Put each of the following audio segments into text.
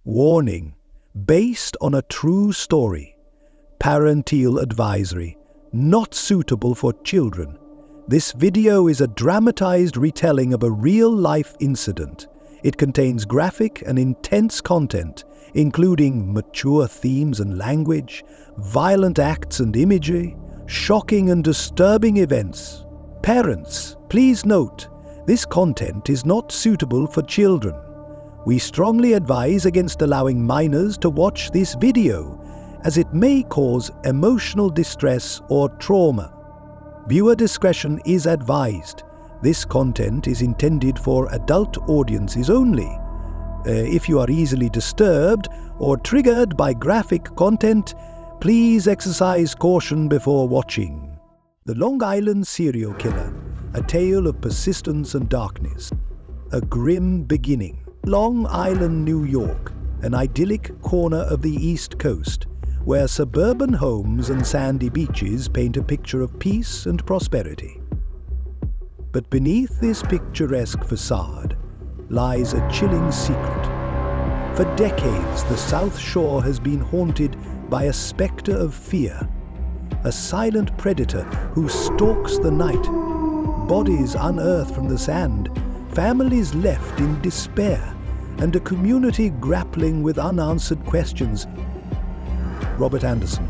Warning: based on a true story. Parental advisory. Not suitable for children. This video is a dramatized retelling of a real-life incident. It contains graphic and intense content, including mature themes and language, violent acts and imagery, shocking and disturbing events. Parents, please note, this content is not suitable for children. We strongly advise against allowing minors to watch this video, as it may cause emotional distress or trauma. Viewer discretion is advised. This content is intended for adult audiences only. If you are easily disturbed or triggered by graphic content, please exercise caution before watching. The Long Island Serial Killer, a tale of persistence and darkness. A grim beginning. Long Island, New York, an idyllic corner of the East Coast, where suburban homes and sandy beaches paint a picture of peace and prosperity. But beneath this picturesque facade lies a chilling secret. For decades, the South Shore has been haunted by a specter of fear, a silent predator who stalks the night, bodies unearthed from the sand, families left in despair, and a community grappling with unanswered questions. Robert Anderson,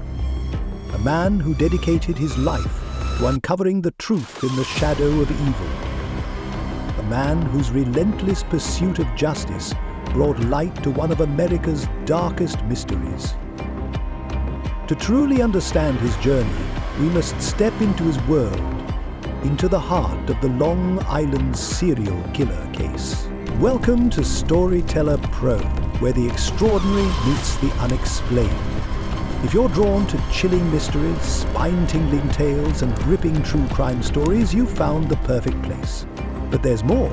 a man who dedicated his life to uncovering the truth in the shadow of evil. A man whose relentless pursuit of justice brought light to one of America's darkest mysteries. To truly understand his journey, we must step into his world, into the heart of the Long Island serial killer case. Welcome to Storyteller Pro, where the extraordinary meets the unexplained. If you're drawn to chilling mysteries, spine-tingling tales, and gripping true crime stories, you've found the perfect place. But there's more.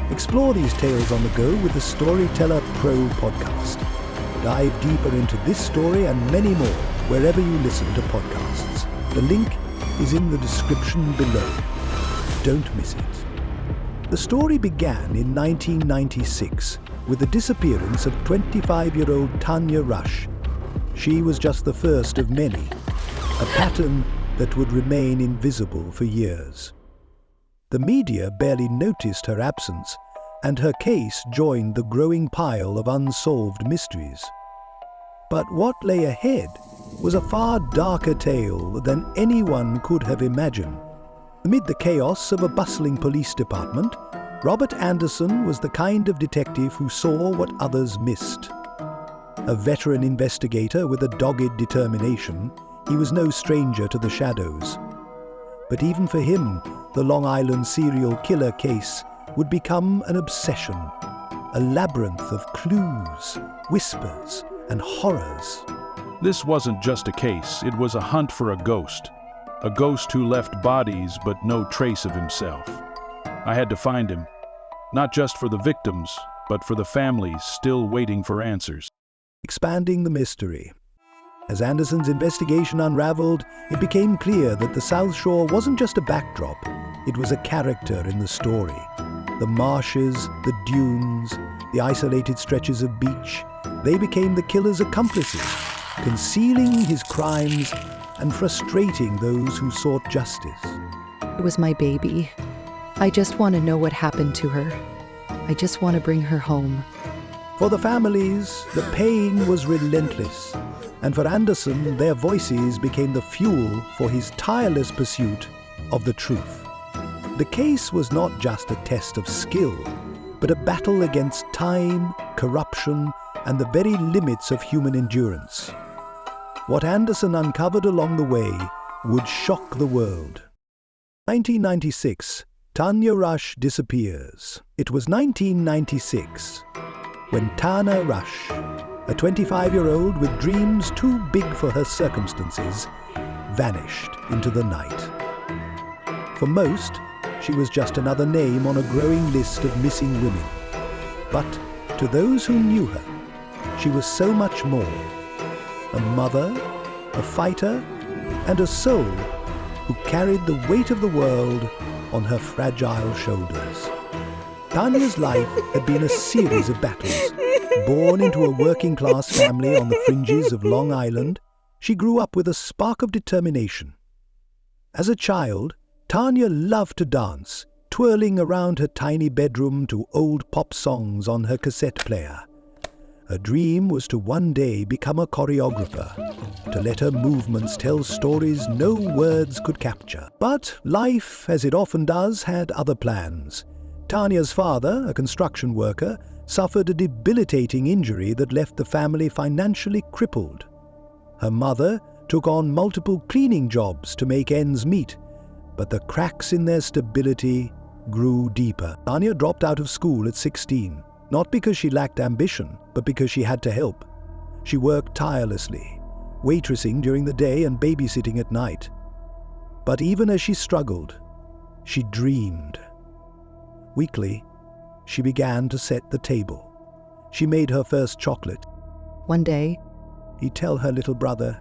Explore these tales on the go with the Storyteller Pro podcast. Dive deeper into this story and many more wherever you listen to podcasts. The link is in the description below. Don't miss it. The story began in 1996 with the disappearance of 25-year-old Tanya Rush. She was just the first of many, a pattern that would remain invisible for years. The media barely noticed her absence, and her case joined the growing pile of unsolved mysteries. But what lay ahead was a far darker tale than anyone could have imagined. Amid the chaos of a bustling police department, Robert Anderson was the kind of detective who saw what others missed. A veteran investigator with a dogged determination, he was no stranger to the shadows. But even for him, the Long Island serial killer case would become an obsession, a labyrinth of clues, whispers, and horrors. This wasn't just a case, it was a hunt for a ghost who left bodies but no trace of himself. I had to find him, not just for the victims, but for the families still waiting for answers. Expanding the mystery. As Anderson's investigation unraveled, it became clear that the South Shore wasn't just a backdrop, it was a character in the story. The marshes, the dunes, the isolated stretches of beach, they became the killer's accomplices, concealing his crimes and frustrating those who sought justice. It was my baby. I just want to know what happened to her. I just want to bring her home. For the families, the pain was relentless, and for Anderson, their voices became the fuel for his tireless pursuit of the truth. The case was not just a test of skill, but a battle against time, corruption, and the very limits of human endurance. What Anderson uncovered along the way would shock the world. 1996, Tanya Rush disappears. It was 1996 when Tanya Rush, a 25-year-old with dreams too big for her circumstances, vanished into the night. For most, she was just another name on a growing list of missing women. But to those who knew her, she was so much more. A mother, a fighter, and a soul who carried the weight of the world on her fragile shoulders. Tanya's life had been a series of battles, Born into a working-class family on the fringes of Long Island, she grew up with a spark of determination. As a child, Tanya loved to dance, twirling around her tiny bedroom to old pop songs on her cassette player. Her dream was to one day become a choreographer, to let her movements tell stories no words could capture. But life, as it often does, had other plans. Tanya's father, a construction worker, suffered a debilitating injury that left the family financially crippled. Her mother took on multiple cleaning jobs to make ends meet, but the cracks in their stability grew deeper. Tanya dropped out of school at 16, not because she lacked ambition, but because she had to help. She worked tirelessly, waitressing during the day and babysitting at night. But even as she struggled, she dreamed. Weekly, she began to set the table. She made her first chocolate. One day, He'd tell her little brother.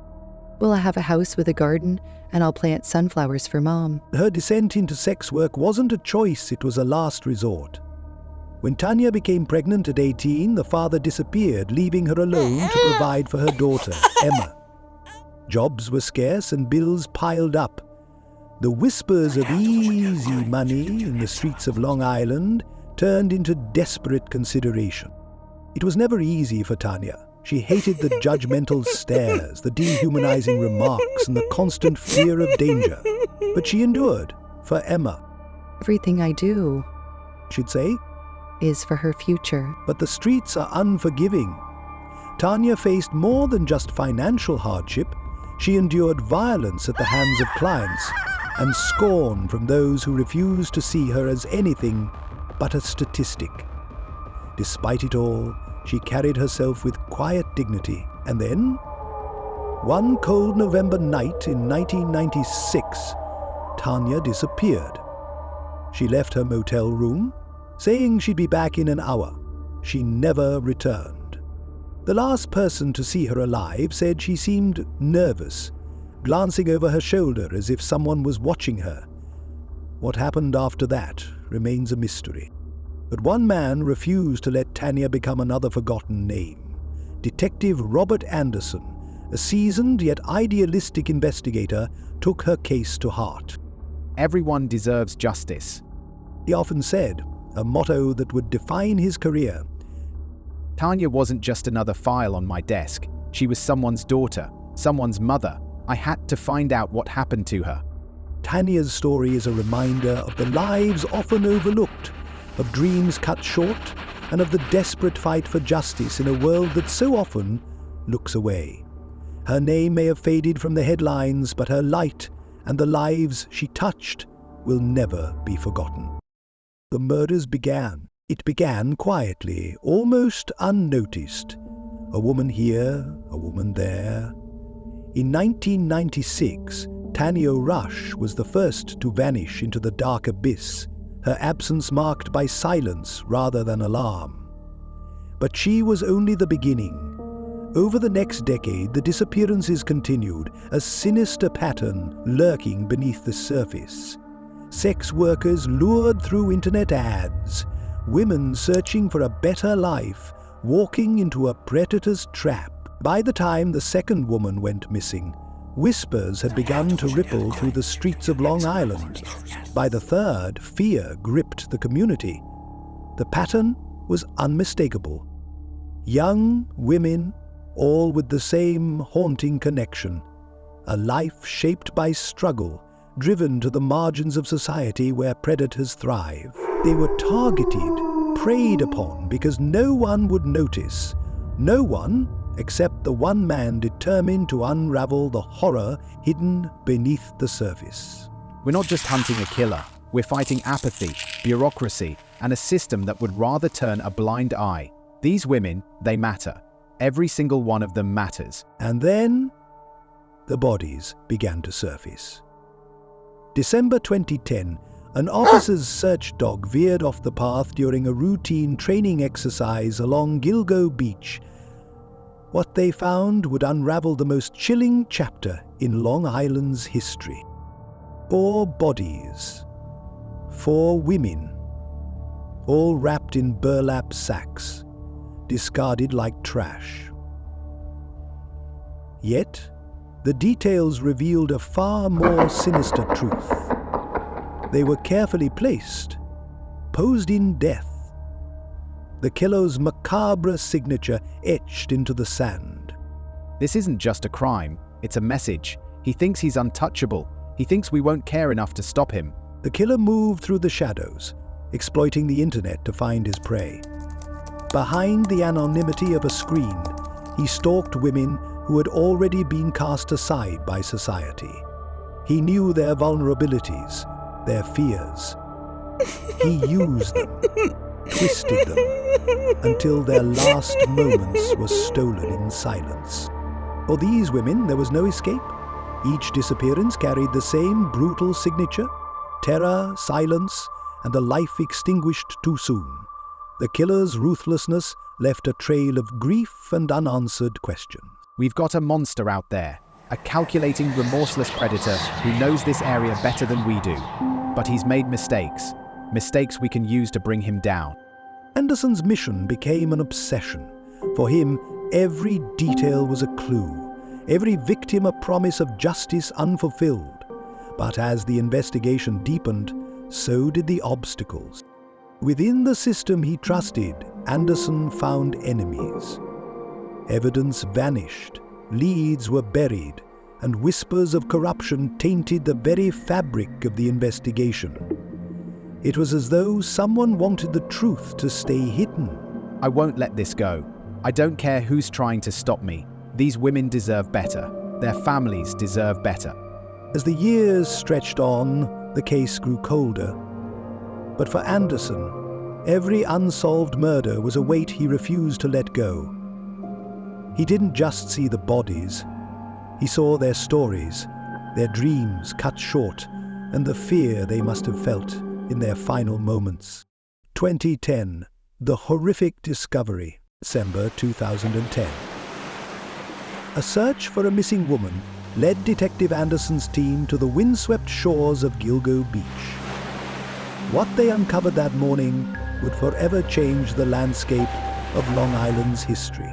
will I have a house with a garden and I'll plant sunflowers for Mom. Her descent into sex work wasn't a choice, it was a last resort. When Tanya became pregnant at 18, the father disappeared, leaving her alone to provide for her daughter, Emma. Jobs were scarce and bills piled up. The whispers of easy money in the streets of Long Island turned into desperate consideration. It was never easy for Tanya. She hated the judgmental stares, the dehumanizing remarks, and the constant fear of danger. But she endured for Emma, Everything I do she'd say. is for her future. But the streets are unforgiving. Tanya faced more than just financial hardship. She endured violence at the hands of clients and scorn from those who refused to see her as anything but a statistic. Despite it all, she carried herself with quiet dignity. And then, one cold November night in 1996, Tanya disappeared. She left her motel room, saying she'd be back in an hour. She never returned. The last person to see her alive said she seemed nervous, glancing over her shoulder as if someone was watching her. What happened after that remains a mystery. But one man refused to let Tanya become another forgotten name. Detective Robert Anderson, a seasoned yet idealistic investigator, took her case to heart. Everyone deserves justice. He often said, a motto that would define his career. Tanya wasn't just another file on my desk. She was someone's daughter, someone's mother. I had to find out what happened to her. Tanya's story is a reminder of the lives often overlooked, of dreams cut short, and of the desperate fight for justice in a world that so often looks away. Her name may have faded from the headlines, but her light and the lives she touched will never be forgotten. The murders began. It began quietly, almost unnoticed. A woman here, a woman there. In 1996, Tanya Rush was the first to vanish into the dark abyss, her absence marked by silence rather than alarm. But she was only the beginning. Over the next decade, the disappearances continued, a sinister pattern lurking beneath the surface. Sex workers lured through internet ads, women searching for a better life, walking into a predator's trap. By the time the second woman went missing, whispers had begun to ripple through the streets of Long Island. By the third, fear gripped the community. The pattern was unmistakable. Young women, all with the same haunting connection. A life shaped by struggle, driven to the margins of society where predators thrive. They were targeted, preyed upon because no one would notice. No one except the one man determined to unravel the horror hidden beneath the surface. We're not just hunting a killer. We're fighting apathy, bureaucracy, and a system that would rather turn a blind eye. These women, they matter. Every single one of them matters. And then, the bodies began to surface. December 2010, an officer's search dog veered off the path during a routine training exercise along Gilgo Beach. What they found would unravel the most chilling chapter in Long Island's history. 4 bodies, 4 women, all wrapped in burlap sacks. discarded like trash. Yet, the details revealed a far more sinister truth. They were carefully placed, posed in death, the killer's macabre signature etched into the sand. This isn't just a crime, it's a message. He thinks he's untouchable. He thinks we won't care enough to stop him. The killer moved through the shadows, exploiting the internet to find his prey. Behind the anonymity of a screen, he stalked women who had already been cast aside by society. He knew their vulnerabilities, their fears. He used them, twisted them, until their last moments were stolen in silence. For these women, there was no escape. Each disappearance carried the same brutal signature: terror, silence, and a life extinguished too soon. The killer's ruthlessness left a trail of grief and unanswered questions. We've got a monster out there, a calculating, remorseless predator who knows this area better than we do. But he's made mistakes we can use to bring him down. Anderson's mission became an obsession. For him, every detail was a clue, every victim a promise of justice unfulfilled. But as the investigation deepened, so did the obstacles. Within the system he trusted, Anderson found enemies. Evidence vanished, leads were buried, and whispers of corruption tainted the very fabric of the investigation. It was as though someone wanted the truth to stay hidden. I won't let this go. I don't care who's trying to stop me. These women deserve better. Their families deserve better. As the years stretched on, the case grew colder. But for Anderson, every unsolved murder was a weight he refused to let go. He didn't just see the bodies. He saw their stories, their dreams cut short, and the fear they must have felt in their final moments. 2010, The Horrific Discovery, December 2010. A search for a missing woman led Detective Anderson's team to the windswept shores of Gilgo Beach. What they uncovered that morning would forever change the landscape of Long Island's history.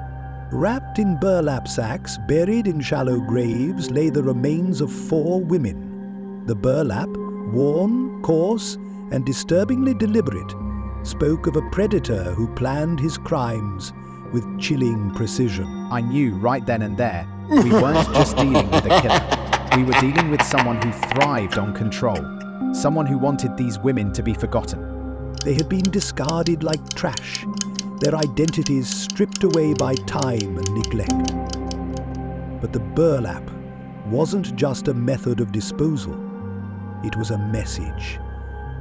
Wrapped in burlap sacks, buried in shallow graves, lay the remains of 4 women. The burlap, worn, coarse, and disturbingly deliberate, spoke of a predator who planned his crimes with chilling precision. I knew right then and there, we weren't just dealing with a killer. We were dealing with someone who thrived on control, someone who wanted these women to be forgotten. They had been discarded like trash, their identities stripped away by time and neglect. But the burlap wasn't just a method of disposal. It was a message,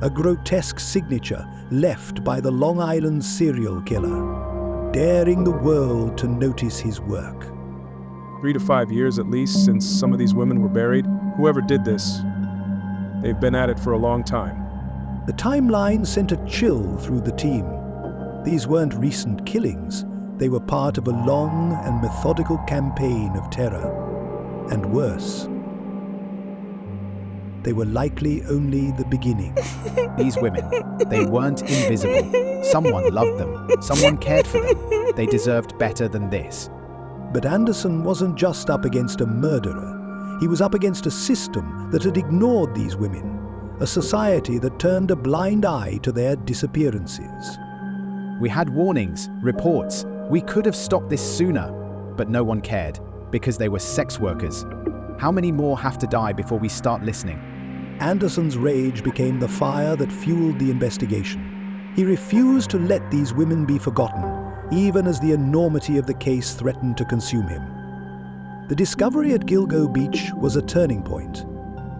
a grotesque signature left by the Long Island serial killer, daring the world to notice his work. 3 to 5 years at least since some of these women were buried. Whoever did this, they've been at it for a long time. The timeline sent a chill through the team. These weren't recent killings. They were part of a long and methodical campaign of terror. And worse, they were likely only the beginning. These women, they weren't invisible. Someone loved them. Someone cared for them. They deserved better than this. But Anderson wasn't just up against a murderer. He was up against a system that had ignored these women, a society that turned a blind eye to their disappearances. We had warnings, reports. We could have stopped this sooner, but no one cared, because they were sex workers. How many more have to die before we start listening? Anderson's rage became the fire that fueled the investigation. He refused to let these women be forgotten, even as the enormity of the case threatened to consume him. The discovery at Gilgo Beach was a turning point,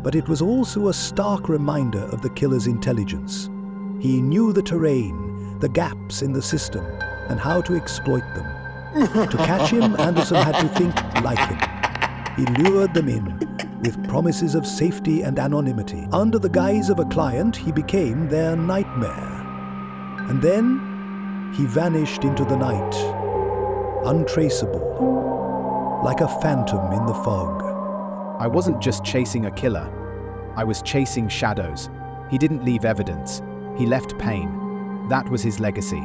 but it was also a stark reminder of the killer's intelligence. He knew the terrain, the gaps in the system, and how to exploit them. To catch him, Anderson had to think like him. He lured them in with promises of safety and anonymity. Under the guise of a client, he became their nightmare. And then he vanished into the night, untraceable, like a phantom in the fog. I wasn't just chasing a killer. I was chasing shadows. He didn't leave evidence. He left pain. That was his legacy.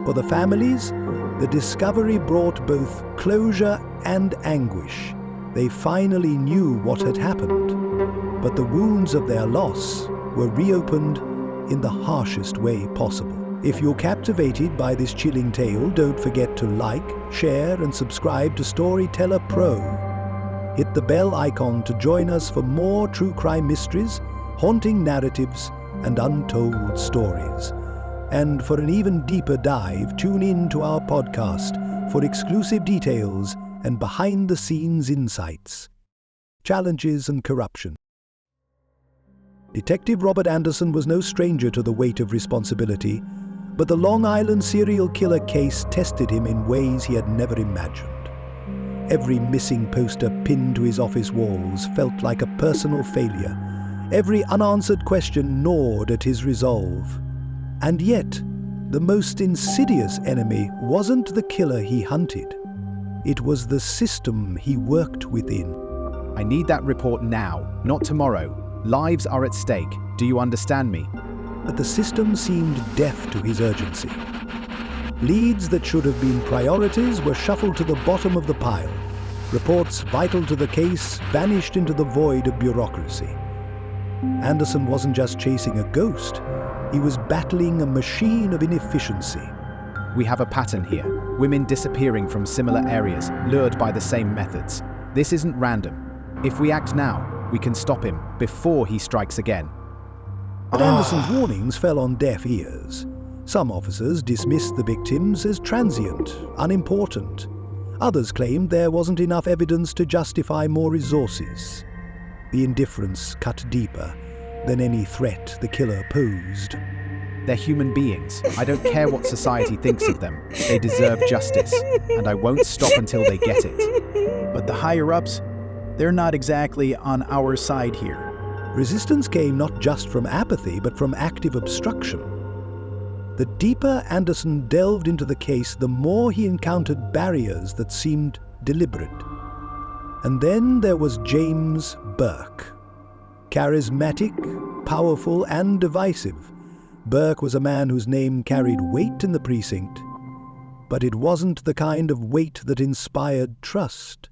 For the families, The discovery brought both closure and anguish. They finally knew what had happened, but the wounds of their loss were reopened in the harshest way possible. If you're captivated by this chilling tale, don't forget to like, share, and subscribe to Storyteller Pro. Hit the bell icon to join us for more true crime mysteries, haunting narratives, and untold stories. And for an even deeper dive, tune in to our podcast for exclusive details and behind-the-scenes insights. Challenges and corruption. Detective Robert Anderson was no stranger to the weight of responsibility, but the Long Island serial killer case tested him in ways he had never imagined. Every missing poster pinned to his office walls felt like a personal failure. Every unanswered question gnawed at his resolve. And yet, the most insidious enemy wasn't the killer he hunted. It was the system he worked within. I need that report now, not tomorrow. Lives are at stake. Do you understand me? But the system seemed deaf to his urgency. Leads that should have been priorities were shuffled to the bottom of the pile. Reports vital to the case vanished into the void of bureaucracy. Anderson wasn't just chasing a ghost, he was battling a machine of inefficiency. We have a pattern here. Women disappearing from similar areas, lured by the same methods. This isn't random. If we act now, we can stop him before he strikes again. But Anderson's warnings fell on deaf ears. Some officers dismissed the victims as transient, unimportant. Others claimed there wasn't enough evidence to justify more resources. The indifference cut deeper than any threat the killer posed. They're human beings. I don't care what society thinks of them. They deserve justice, and I won't stop until they get it. But the higher-ups, they're not exactly on our side here. Resistance came not just from apathy, but from active obstruction. The deeper Anderson delved into the case, the more he encountered barriers that seemed deliberate. And then there was James Burke. Charismatic, powerful, and divisive, Burke was a man whose name carried weight in the precinct, but it wasn't the kind of weight that inspired trust.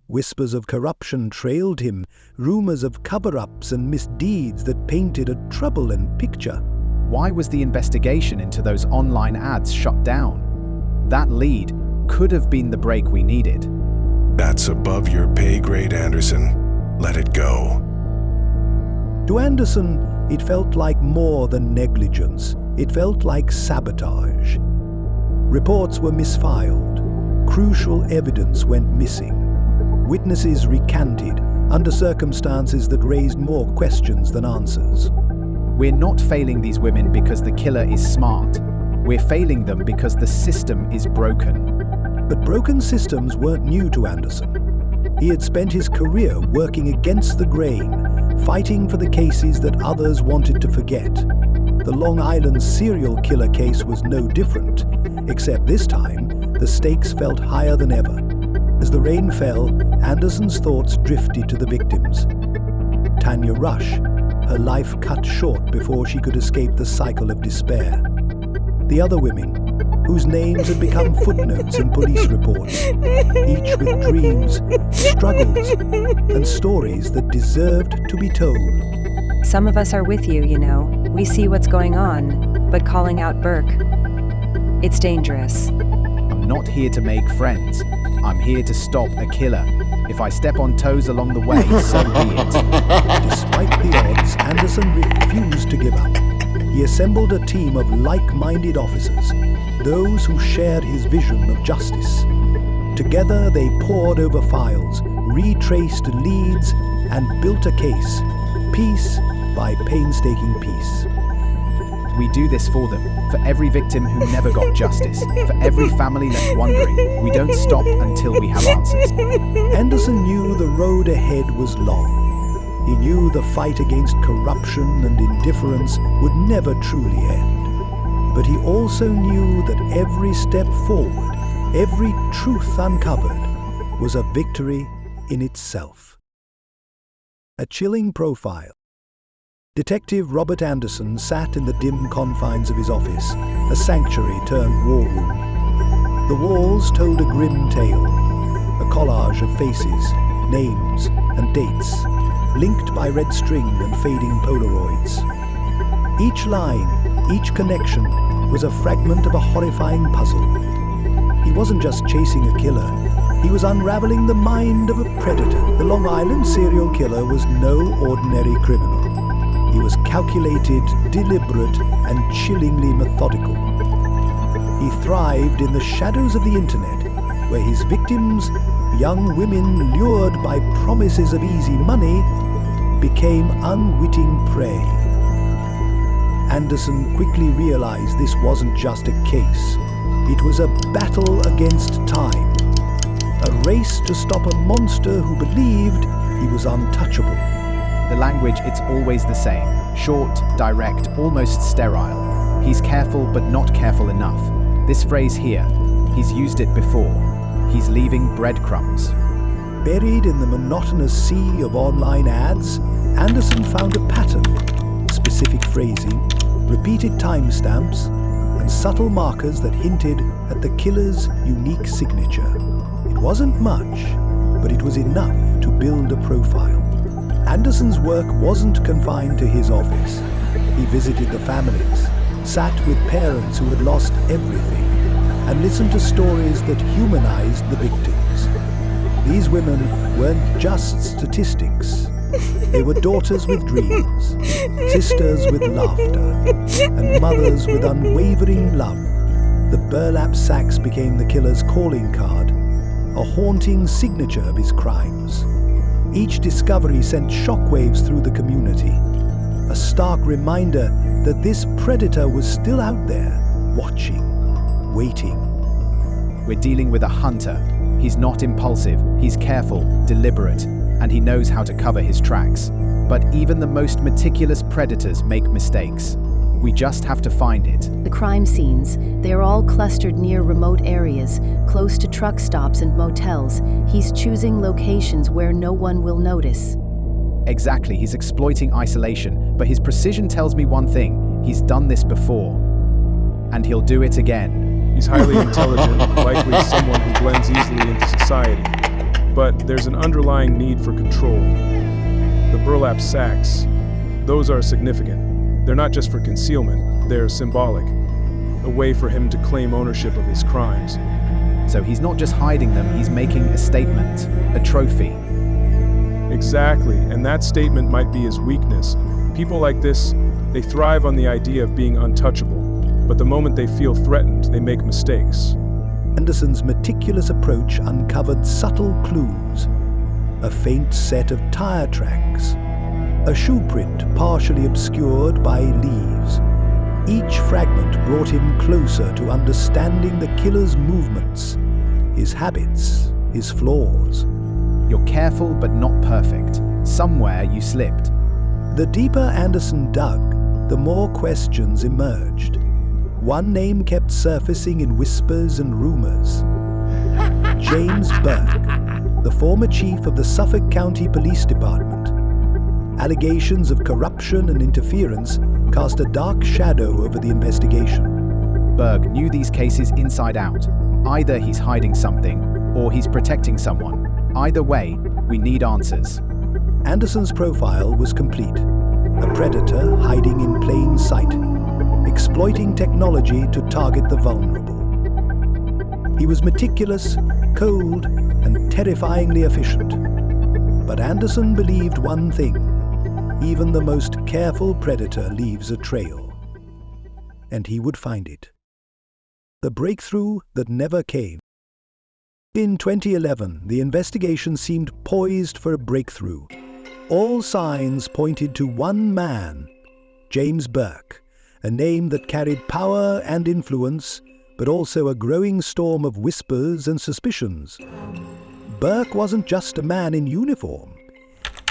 Whispers of corruption trailed him, rumors of cover-ups and misdeeds that painted a troubled picture. Why was the investigation into those online ads shut down? That lead could have been the break we needed. That's above your pay grade, Anderson. Let it go. To Anderson, it felt like more than negligence. It felt like sabotage. Reports were misfiled. Crucial evidence went missing. Witnesses recanted under circumstances that raised more questions than answers. We're not failing these women because the killer is smart. We're failing them because the system is broken. But broken systems weren't new to Anderson. He had spent his career working against the grain, fighting for the cases that others wanted to forget. The Long Island serial killer case was no different, except this time, the stakes felt higher than ever. As the rain fell, Anderson's thoughts drifted to the victims. Tanya Rush, her life cut short before she could escape the cycle of despair. The other women, whose names had become footnotes in police reports, each with dreams, struggles, and stories that deserved to be told. Some of us are with you, you know. We see what's going on, but calling out Burke, it's dangerous. I'm not here to make friends. I'm here to stop a killer. If I step on toes along the way, so be it. Despite the odds, Anderson refused to give up. He assembled a team of like-minded officers, those who shared his vision of justice. Together they pored over files, retraced leads, and built a case, piece by painstaking piece. We do this for them, for every victim who never got justice, for every family left wondering. We don't stop until we have answers. Anderson knew the road ahead was long. He knew the fight against corruption and indifference would never truly end. But he also knew that every step forward, every truth uncovered, was a victory in itself. A chilling profile. Detective Robert Anderson sat in the dim confines of his office, a sanctuary turned war room. The walls told a grim tale, a collage of faces, names, and dates, linked by red string and fading Polaroids. Each line, each connection, was a fragment of a horrifying puzzle. He wasn't just chasing a killer, he was unraveling the mind of a predator. The Long Island serial killer was no ordinary criminal. He was calculated, deliberate, and chillingly methodical. He thrived in the shadows of the internet, where his victims, young women lured by promises of easy money, became unwitting prey. Anderson quickly realized this wasn't just a case. It was a battle against time. A race to stop a monster who believed he was untouchable. The language, it's always the same. Short, direct, almost sterile. He's careful but not careful enough. This phrase here, he's used it before. He's leaving breadcrumbs. Buried in the monotonous sea of online ads, Anderson found a pattern. Specific phrasing, repeated timestamps, and subtle markers that hinted at the killer's unique signature. It wasn't much, but it was enough to build a profile. Anderson's work wasn't confined to his office. He visited the families, sat with parents who had lost everything, and listened to stories that humanized the victims. These women weren't just statistics. They were daughters with dreams, sisters with laughter, and mothers with unwavering love. The burlap sacks became the killer's calling card, a haunting signature of his crimes. Each discovery sent shockwaves through the community, a stark reminder that this predator was still out there, watching, waiting. We're dealing with a hunter. He's not impulsive, he's careful, deliberate, and he knows how to cover his tracks. But even the most meticulous predators make mistakes. We just have to find it. The crime scenes, they're all clustered near remote areas, close to truck stops and motels. He's choosing locations where no one will notice. Exactly, he's exploiting isolation, but his precision tells me one thing: he's done this before. And he'll do it again. He's highly intelligent, likely someone who blends easily into society. But there's an underlying need for control. The burlap sacks, those are significant. They're not just for concealment, they're symbolic. A way for him to claim ownership of his crimes. So he's not just hiding them, he's making a statement, a trophy. Exactly, and that statement might be his weakness. People like this, they thrive on the idea of being untouchable, but the moment they feel threatened, they make mistakes. Anderson's meticulous approach uncovered subtle clues. A faint set of tire tracks, a shoe print partially obscured by leaves. Each fragment brought him closer to understanding the killer's movements, his habits, his flaws. You're careful but not perfect. Somewhere you slipped. The deeper Anderson dug, the more questions emerged. One name kept surfacing in whispers and rumors. James Burke, the former chief of the Suffolk County Police Department. Allegations of corruption and interference cast a dark shadow over the investigation. Berg knew these cases inside out. Either he's hiding something, or he's protecting someone. Either way, we need answers. Anderson's profile was complete. A predator hiding in plain sight, exploiting technology to target the vulnerable. He was meticulous, cold, and terrifyingly efficient. But Anderson believed one thing: even the most careful predator leaves a trail. And he would find it. The breakthrough that never came. In 2011, the investigation seemed poised for a breakthrough. All signs pointed to one man, James Burke, a name that carried power and influence, but also a growing storm of whispers and suspicions. Burke wasn't just a man in uniform.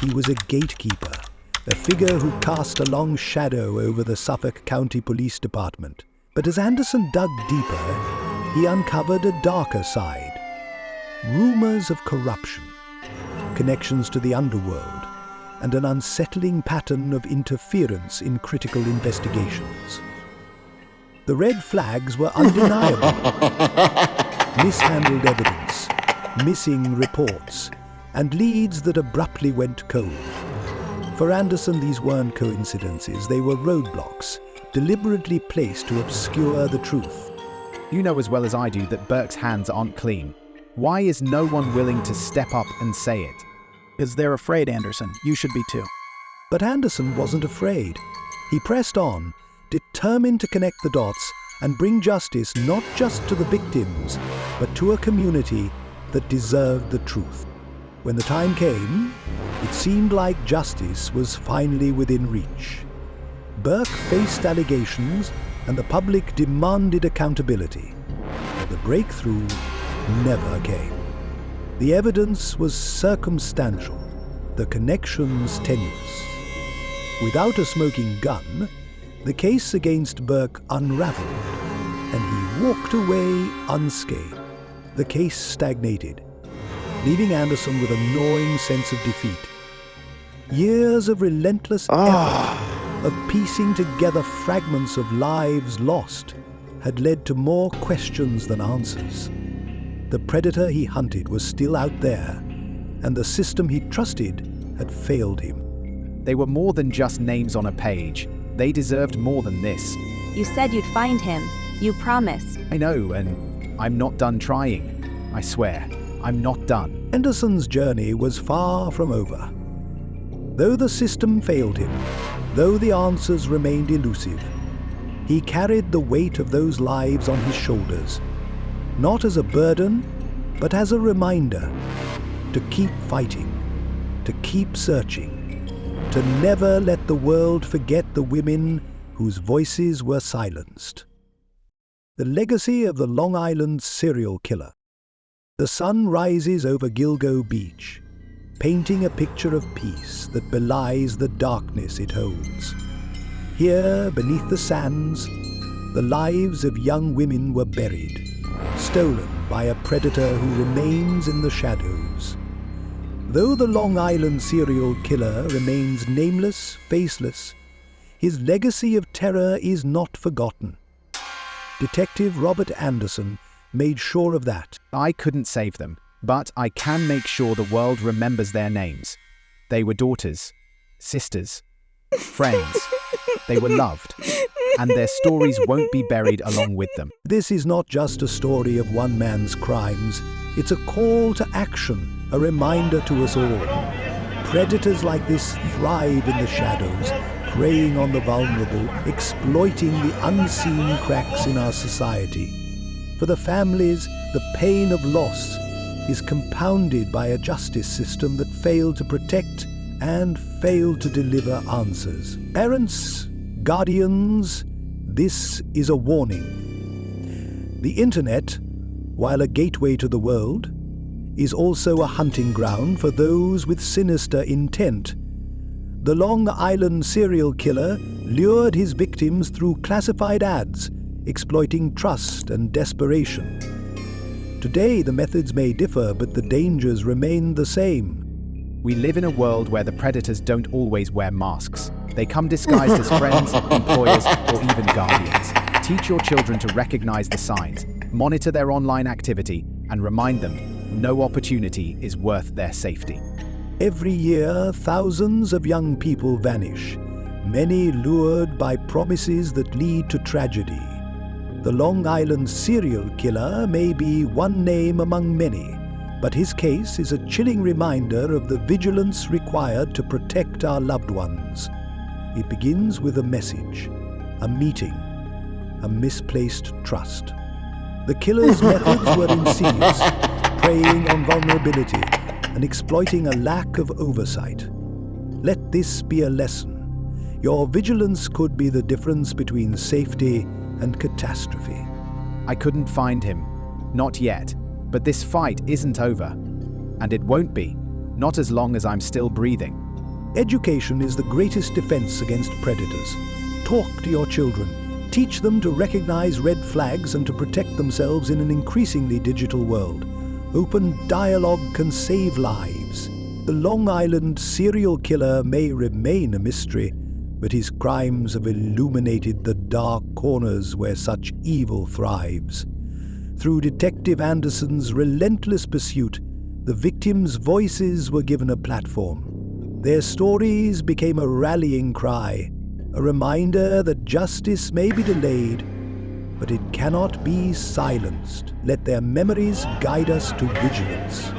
He was a gatekeeper, a figure who cast a long shadow over the Suffolk County Police Department. But as Anderson dug deeper, he uncovered a darker side. Rumors of corruption, connections to the underworld, and an unsettling pattern of interference in critical investigations. The red flags were undeniable. mishandled evidence, missing reports, and leads that abruptly went cold. For Anderson, these weren't coincidences, they were roadblocks, deliberately placed to obscure the truth. You know as well as I do that Burke's hands aren't clean. Why is no one willing to step up and say it? Because they're afraid, Anderson. You should be too. But Anderson wasn't afraid. He pressed on, determined to connect the dots and bring justice not just to the victims, but to a community that deserved the truth. When the time came, it seemed like justice was finally within reach. Burke faced allegations and the public demanded accountability. But the breakthrough never came. The evidence was circumstantial, the connections tenuous. Without a smoking gun, the case against Burke unraveled, and he walked away unscathed. The case stagnated, leaving Anderson with a gnawing sense of defeat. Years of relentless effort, of piecing together fragments of lives lost, had led to more questions than answers. The predator he hunted was still out there, and the system he trusted had failed him. They were more than just names on a page. They deserved more than this. You said you'd find him. You promised. I know, and I'm not done trying. I swear, I'm not done. Anderson's journey was far from over. Though the system failed him, though the answers remained elusive, he carried the weight of those lives on his shoulders, not as a burden, but as a reminder to keep fighting, to keep searching, to never let the world forget the women whose voices were silenced. The legacy of the Long Island serial killer. The sun rises over Gilgo Beach, painting a picture of peace that belies the darkness it holds. Here, beneath the sands, the lives of young women were buried, stolen by a predator who remains in the shadows. Though the Long Island serial killer remains nameless, faceless, his legacy of terror is not forgotten. Detective Robert Anderson made sure of that. I couldn't save them, but I can make sure the world remembers their names. They were daughters, sisters, friends. They were loved, and their stories won't be buried along with them. This is not just a story of one man's crimes. It's a call to action, a reminder to us all. Predators like this thrive in the shadows, preying on the vulnerable, exploiting the unseen cracks in our society. For the families, the pain of loss is compounded by a justice system that failed to protect and failed to deliver answers. Parents, guardians, this is a warning. The internet, while a gateway to the world, is also a hunting ground for those with sinister intent. The Long Island serial killer lured his victims through classified ads, exploiting trust and desperation. Today, the methods may differ, but the dangers remain the same. We live in a world where the predators don't always wear masks. They come disguised as friends, employers, or even guardians. Teach your children to recognize the signs, monitor their online activity, and remind them no opportunity is worth their safety. Every year, thousands of young people vanish, many lured by promises that lead to tragedy. The Long Island serial killer may be one name among many, but his case is a chilling reminder of the vigilance required to protect our loved ones. It begins with a message, a meeting, a misplaced trust. The killer's methods were insidious, preying on vulnerability and exploiting a lack of oversight. Let this be a lesson. Your vigilance could be the difference between safety and catastrophe. I couldn't find him. Not yet. But this fight isn't over. And it won't be. Not as long as I'm still breathing. Education is the greatest defense against predators. Talk to your children. Teach them to recognize red flags and to protect themselves in an increasingly digital world. Open dialogue can save lives. The Long Island serial killer may remain a mystery, but his crimes have illuminated the dark corners where such evil thrives. Through Detective Anderson's relentless pursuit, the victims' voices were given a platform. Their stories became a rallying cry, a reminder that justice may be delayed, but it cannot be silenced. Let their memories guide us to vigilance.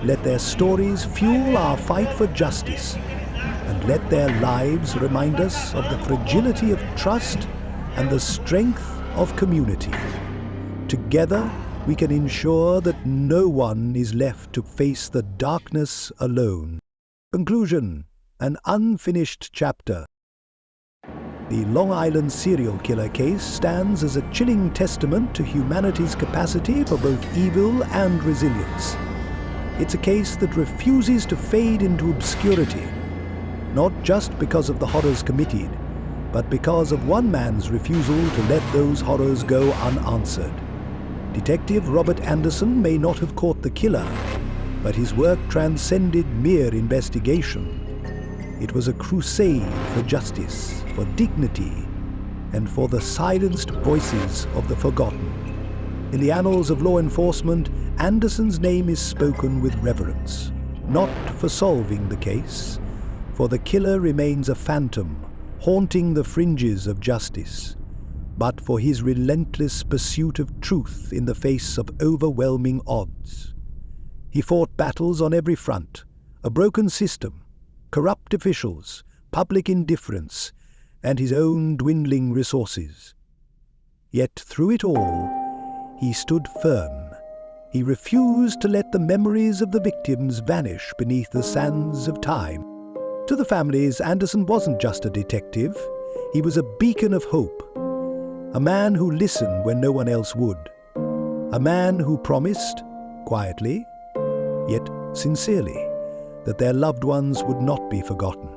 Let their stories fuel our fight for justice, and let their lives remind us of the fragility of trust and the strength of community. Together, we can ensure that no one is left to face the darkness alone. Conclusion: an unfinished chapter. The Long Island serial killer case stands as a chilling testament to humanity's capacity for both evil and resilience. It's a case that refuses to fade into obscurity, not just because of the horrors committed, but because of one man's refusal to let those horrors go unanswered. Detective Robert Anderson may not have caught the killer, but his work transcended mere investigation. It was a crusade for justice, for dignity, and for the silenced voices of the forgotten. In the annals of law enforcement, Anderson's name is spoken with reverence, not for solving the case, for the killer remains a phantom, haunting the fringes of justice, but for his relentless pursuit of truth in the face of overwhelming odds. He fought battles on every front: a broken system, corrupt officials, public indifference, and his own dwindling resources. Yet through it all, he stood firm. He refused to let the memories of the victims vanish beneath the sands of time. To the families, Anderson wasn't just a detective. He was a beacon of hope. A man who listened when no one else would. A man who promised, quietly, yet sincerely, that their loved ones would not be forgotten.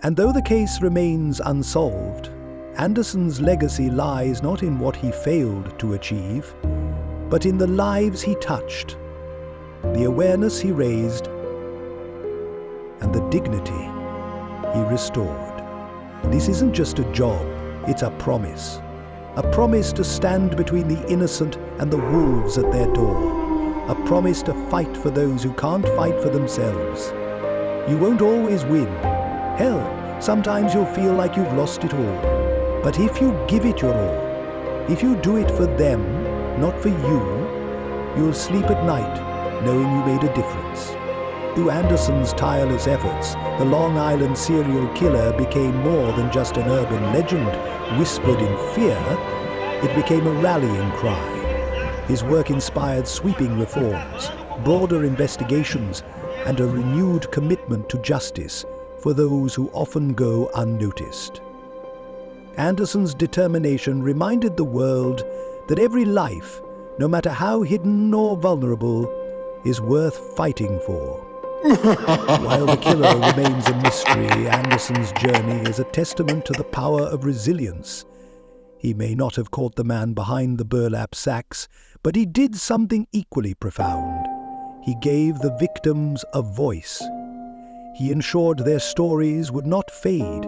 And though the case remains unsolved, Anderson's legacy lies not in what he failed to achieve, but in the lives he touched, the awareness he raised, and the dignity he restored. This isn't just a job, it's a promise. A promise to stand between the innocent and the wolves at their door. A promise to fight for those who can't fight for themselves. You won't always win. Hell, sometimes you'll feel like you've lost it all. But if you give it your all, if you do it for them, not for you, you'll sleep at night knowing you made a difference. Through Anderson's tireless efforts, the Long Island serial killer became more than just an urban legend whispered in fear. It became a rallying cry. His work inspired sweeping reforms, broader investigations, and a renewed commitment to justice for those who often go unnoticed. Anderson's determination reminded the world that every life, no matter how hidden or vulnerable, is worth fighting for. While the killer remains a mystery, Anderson's journey is a testament to the power of resilience. He may not have caught the man behind the burlap sacks, but he did something equally profound. He gave the victims a voice. He ensured their stories would not fade,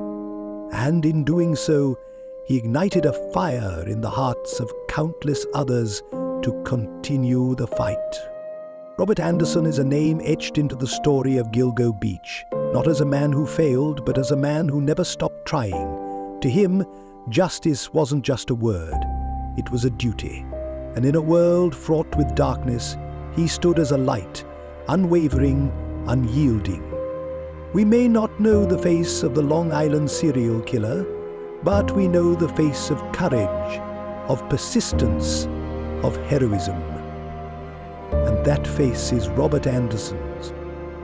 and in doing so, he ignited a fire in the hearts of countless others to continue the fight. Robert Anderson is a name etched into the story of Gilgo Beach, not as a man who failed, but as a man who never stopped trying. To him, justice wasn't just a word, it was a duty. And in a world fraught with darkness, he stood as a light, unwavering, unyielding. We may not know the face of the Long Island serial killer, but we know the face of courage, of persistence, of heroism. And that face is Robert Anderson's.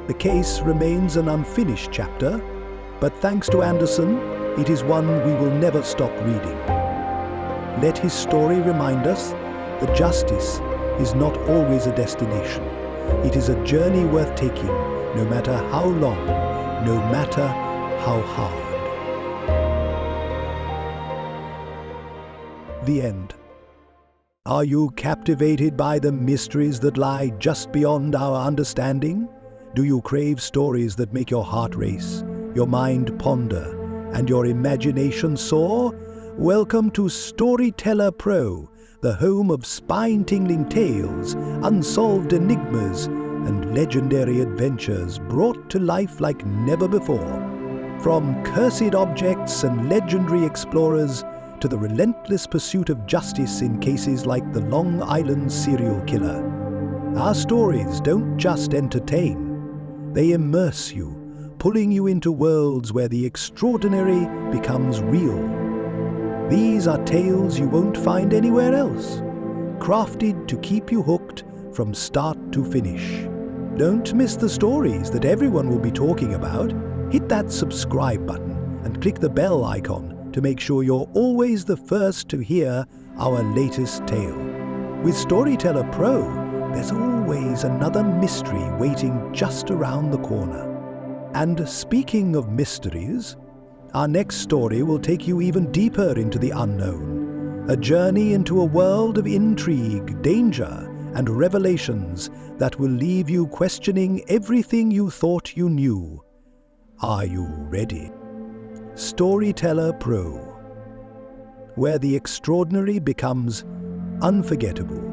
The case remains an unfinished chapter, but thanks to Anderson, it is one we will never stop reading. Let his story remind us that justice is not always a destination. It is a journey worth taking, no matter how long, no matter how hard. The end. Are you captivated by the mysteries that lie just beyond our understanding? Do you crave stories that make your heart race, your mind ponder, and your imagination soar? Welcome to Storyteller Pro, the home of spine-tingling tales, unsolved enigmas, and legendary adventures brought to life like never before. From cursed objects and legendary explorers to the relentless pursuit of justice in cases like the Long Island serial killer, our stories don't just entertain, they immerse you, pulling you into worlds where the extraordinary becomes real. These are tales you won't find anywhere else, crafted to keep you hooked from start to finish. Don't miss the stories that everyone will be talking about. Hit that subscribe button and click the bell icon to make sure you're always the first to hear our latest tale. With Storyteller Pro, there's always another mystery waiting just around the corner. And speaking of mysteries, our next story will take you even deeper into the unknown, a journey into a world of intrigue, danger, and revelations that will leave you questioning everything you thought you knew. Are you ready? Storyteller Pro, where the extraordinary becomes unforgettable.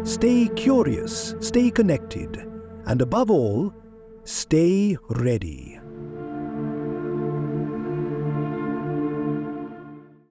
Stay curious, stay connected, and above all, stay ready.